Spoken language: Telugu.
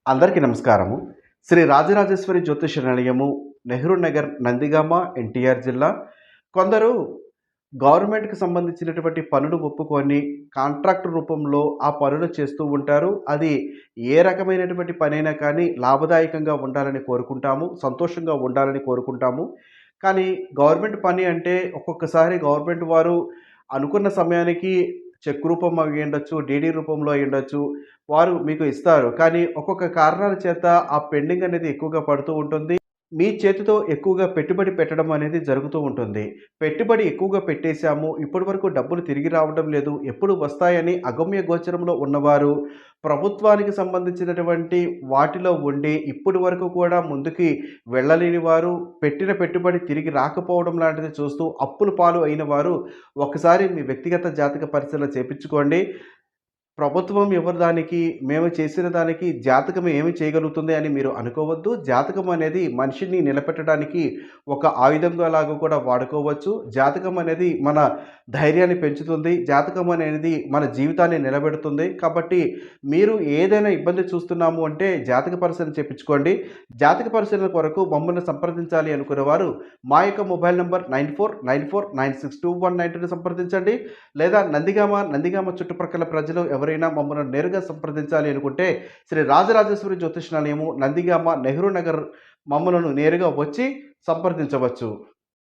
అందరికీ నమస్కారము. శ్రీ రాజరాజేశ్వరి జ్యోతిష నిలయము, నెహ్రూ నగర్, నందిగామ, ఎన్టీఆర్ జిల్లా. కొందరు గవర్నమెంట్‌కి సంబంధించినటువంటి పనులు ఒప్పుకొని కాంట్రాక్ట్ రూపంలో ఆ పనులు చేస్తూ ఉంటారు. అది ఏ రకమైనటువంటి పనైనా కానీ లాభదాయకంగా ఉండాలని కోరుకుంటాము. సంతోషంగా ఉండాలని కోరుకుంటాము. కానీ గవర్నమెంట్ పని అంటే ఒక్కొక్కసారి గవర్నమెంట్ వారు అనుకున్న సమయానికి చెక్ రూపం అయ్యుండొచ్చు, డీడీ రూపంలో అయ్యుండొచ్చు. వారు మీకు ఇస్తారు. కానీ ఒక్కొక్క కారణాల చేత ఆ పెండింగ్ అనేది ఎక్కువగా పడుతూ ఉంటుంది. మీ చేతితో ఎక్కువగా పెట్టుబడి పెట్టడం అనేది జరుగుతూ ఉంటుంది. పెట్టుబడి ఎక్కువగా పెట్టేశాము. ఇప్పటి వరకు డబ్బులు తిరిగి రావడం లేదు. ఎప్పుడు వస్తాయని అగమ్య గోచరంలో ఉన్నవారు ప్రభుత్వానికి సంబంధించినటువంటి వాటిలో ఉండి ఇప్పటి వరకు కూడా ముందుకి వెళ్ళలేని వారు, పెట్టిన పెట్టుబడి తిరిగి రాకపోవడం లాంటిది చూస్తూ అప్పుల పాలు అయిన వారు ఒక్కసారి మీ వ్యక్తిగత జాతక పరిశీలన చేపించుకోండి. ప్రభుత్వం ఎవరి దానికి, మేము చేసిన దానికి జాతకం ఏమి చేయగలుగుతుంది అని మీరు అనుకోవద్దు. జాతకం అనేది మనిషిని నిలబెట్టడానికి ఒక ఆయుధంగా లాగా కూడా వాడుకోవచ్చు. జాతకం అనేది మన ధైర్యాన్ని పెంచుతుంది. జాతకం అనేది మన జీవితాన్ని నిలబెడుతుంది. కాబట్టి మీరు ఏదైనా ఇబ్బంది చూస్తున్నాము అంటే జాతక పరిశీలన చేపించుకోండి. జాతక పరిశీలన కొరకు మమ్మల్ని సంప్రదించాలి అనుకునేవారు మా యొక్క మొబైల్ నంబర్ 9494962192ని సంప్రదించండి. లేదా నందిగామ చుట్టుప్రక్కల ప్రజలు ఎవరైనా మమ్మల్ని నేరుగా సంప్రదించాలి అనుకుంటే శ్రీ రాజరాజేశ్వరి జ్యోతిష్యాలయము, నందిగామ, నెహ్రూ నగర్ మమ్మలను నేరుగా వచ్చి సంప్రదించవచ్చు.